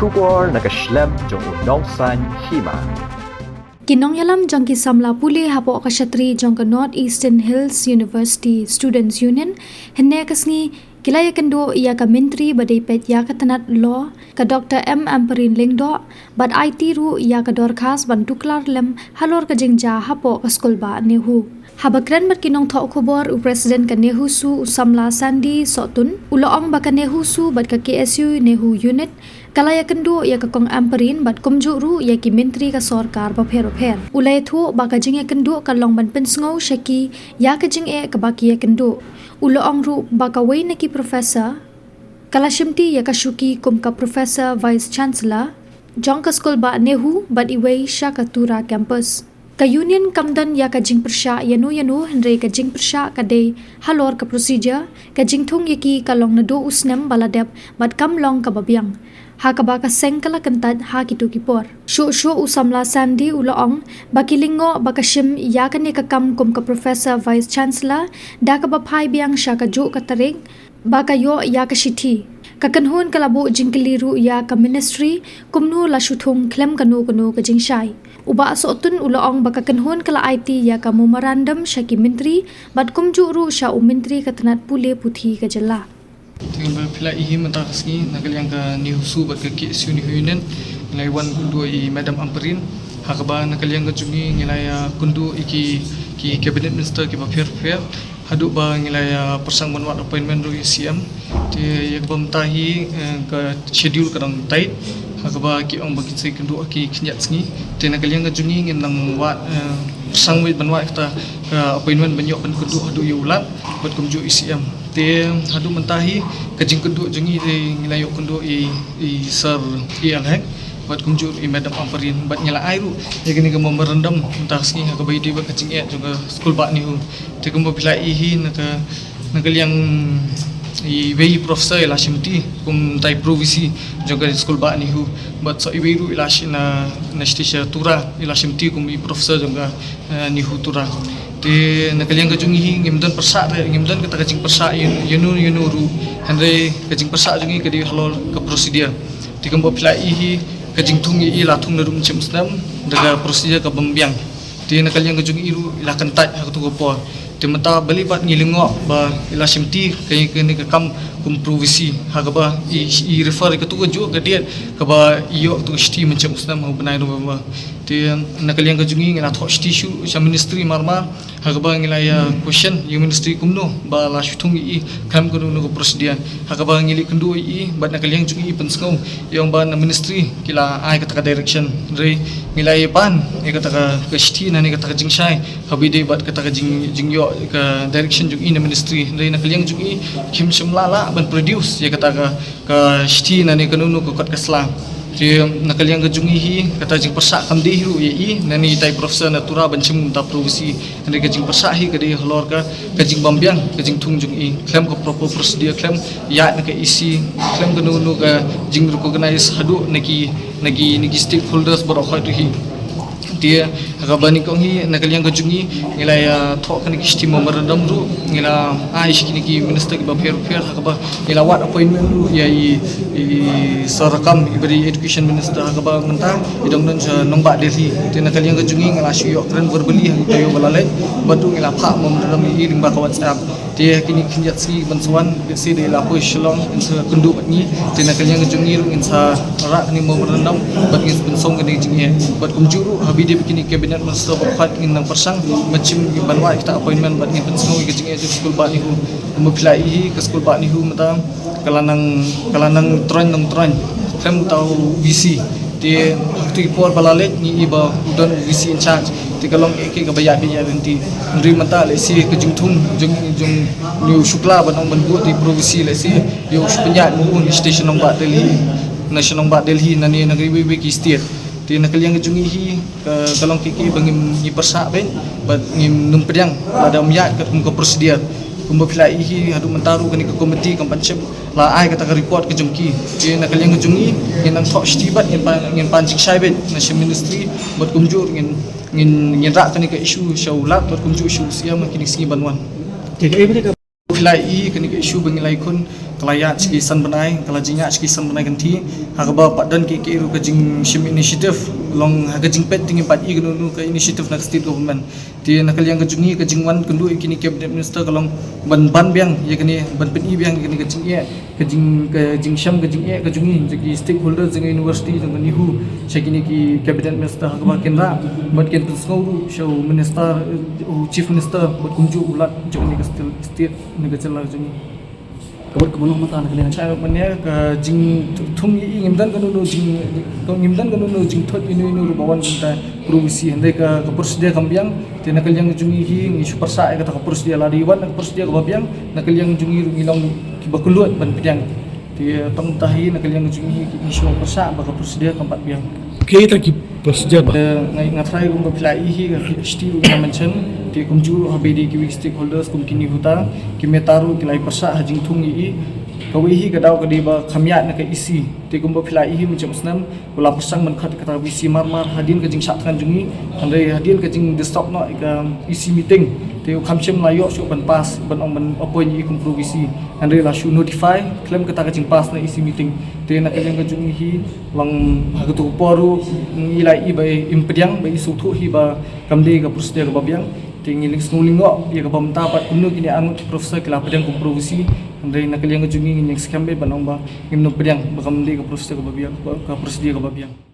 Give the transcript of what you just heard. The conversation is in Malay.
Shubor nakashlem jong unongsan hima. Kinong yalam jong ki samla puli hapo kashatri jong ka North Eastern Hills University Students Union henne kasngi kilaya kendo ia ka menteri badai pet ya ka tanat law ka Dr. M. Amperin Lingdo bad IT ru ia ka dorkas ban tuklar lem halor ka jingja hapo ka skolba nehu. Habakran mat kinong thok khobor u president ka nehu su samla sandi sotun uloong ba ka nehu su bad ka KSU nehu unit kalaya kendo ia ka kong Amperin bad kumju ru ia ki menteri ka sorkar ba pher ulay thu ba ka jing kendo ka long ban pensngau shaki ya ka jing ka baki kendo uloong ru ba ka wei na ki professor kalashimti ya ka shuki kum ka professor vice chancellor jong ka skol ba nehu bad iwei sha ka tura campus ka union kamdan ya ka jing persha yanu henre ka jing persha ka de halor ka procedure ka jing thung yaki ka long na do usnem baladep bad kam long ka babyang ha ka ba ka sengkala kantat ha ki tu ki por shu usamla sandi uloong bakilingo bakashim ya ka ne ka kam kum ka professor vice chancellor da ka ba phai biang sha ka jo ka tarik ba ka yo ya ka shithi kakanhun kalabu jingkeliru ya ka ministry kumnu la shuthung klem kanu ka jingshai uba sotun uloong bakakanhun kala IT ya ka memorandum syaki menteri bad kumju ru sya menteri ka tanat pule puthi ka jela tinggal pila ihi mentakasni nagal yang ka ni husu bad ka KSU ni huinen nilai wan kundu i Madam Amperin hakaba nagal yang ka jungi nilai kundu ki cabinet minister ki ba fair hadu ba nilai persang manwat appointment ru CM ti yak pemtahi ka schedule kadang tight hakaba ki ong bagi sai kendu ki knyat sngi te na kaliang ka jungi ngin nang wat sang wit banwa kita appointment banyok ban kendu hadu yulat buat kumju ICM te hadu mentahi ka jing kendu jungi de ngilayo kendu i sir alhek buat kumju i Madam Amperin bat nyala airu ya gini ka merendam entah sngi hakaba ide ba ka jing juga school ba ni hu te kumba bila ihi na kaliang i wei professor ilashimti kum tai provisi juga di sekolah ba ni hu but so i wei ru ilash na stisha tura ilashimti kum i professor juga ni hu tura te nakaliang kajungi hi ngimdan persa ngimdan kata kajing persa yunu ru handre kajing persa jungi kadi halol ke prosedur te kum bapla hi kajing thung i lathung na rum chimsnam daga prosedur ka bambiang te nakaliang kajungi ru ila kantat ha tu ko temata bali bat ngilingo ba ilashimti kay kini ka kam kum provisi hagaba i refer ka tu jo gadian ka ba iyo tu sti mencam ustam ho banai ro ba te nakaliang ka jungi ngina tho sti shu sa ministry marma hagaba ngilaya question yu ministry kumno ba la shutung i kam ko no prosedian hagaba ngili kendu i bat nakaliang jungi pensngau yang ba na ministry kila ai kata direction re ngilaya pan e kata ka sti na ni kata jingshai habide bat kata jing yo ke direction juga in ministry dari nakaliang juga kim semlala ban produce ya kata ke sti nani kanunu ko kot kasla ti nakaliang kajungi hi kata jing persa kam de hiru ye i nani tai professor natura ban chim ta provisi nani ka jing persa hi kadi halor ka jing bambiang ka jing thung jung i claim ko proper procedure claim ya na ka isi claim kanunu ka jing recognize hadu nagi stakeholders borokhoi tu hi dia agabani ko hi nakaliang kajungi ngilay thok kan ki stimo marandam ru ngila ai shikini ki minister ki ba fair agaba ngila wat appointment ru ya i sarakam ibri education minister agaba menta idong don nongba Delhi te nakaliang kajungi ngila syo kran verbally tayo balale batu ngila pha marandam i rimba ka WhatsApp dia kini kinjat si bansuan si de la shalom insa kundu ni te nakaliang kajungi ru insa rak ni marandam bat ngis bensong kini jingi bat kumjuru habi dia begini kabinet minister berkhidmat dengan persang macam banwa kita appointment bat ngin pensngo gejing eju school ba ni hu mepilai ke school ba ni hu mata kalanang tron kam tahu VC dia tu ipor balalet ni iba udon VC in charge ti kalong ke bayat nanti nri mata le si ke jingthung jung new shukla banong banbu di provinsi le si yo penyat mu station nombak Delhi national nombak Delhi nani negeri ki state ti nakaliang jungi hi kalong kiki bangim ni persa ben bat ngim num pedang ada myat ke prosedur kumba pilai hi hadu mentaru kani ke komiti kampancep la ai kata report ke jungki ti nakaliang jungi nang thok stibat ngin pancik sai ben national ministry bat kumjur ngin rak kani ke isu syaulat bat kumjur isu siam kini singi banwan pilai kani ke isu bangilai kun kelaya cikisan benai kelajinya cikisan benai ganti hagaba padan ki iru kajing shim initiative long hagajing pet tingin pat i gnu ke initiative na state government ti nakal yang kajungi kajing wan kundu ikini cabinet minister kalong ban biang ya kini ban pen i biang kini kajing sham kajing kajungi jadi stakeholder jeng university jeng nihu shakini ki cabinet minister hagaba kendra bat ken tsngau show minister chief minister bat kunju ulat jeng ni state negara jungi kabar kemunuh mata anak kalian saya menya ke jing thum yi ngimdan kanu jing ngimdan kanu jing thot inu bawan kita provisi hande ka persdia kambiang te nakal yang jungi hi ngi supersa ka persdia ladiwan ka persdia ka babiang nakal yang jungi ngilong ki bakulut ban piang te pangtahi nakal yang jungi hi isu persa ba ka persdia kampat biang kita ki persdia ba ngai ngathai kum bapilai hi ka sti ru mention ti kumju habedi ki stakeholders kum kini huta ki metaru ki lai persa hajing thung i kawi hi gadau kadi ba khamya na ka isi ti kum bapilai hi macam snam kula pasang man khat kata isi mar hadin ka jing satkan jungi handai hadin ka jing desktop no ka isi meeting ti khamchem layo su ban pas ban ong ban appoint i kum provisi handai la su notify claim kata ka jing pas na isi meeting ti na ka jing ka jungi hi lang hagatu poru ilai i ba impediang ba isu thu hi ba kamde ka prosdia ka babiang tinggi ngulingo ya ka pamta pat kunu kini anu profesor kila pedang ku provisi andai nakal yang jungi ngin skambe banong ba ngimno pedang bakam de ka profesor ka babiang ka prosdia ka babiang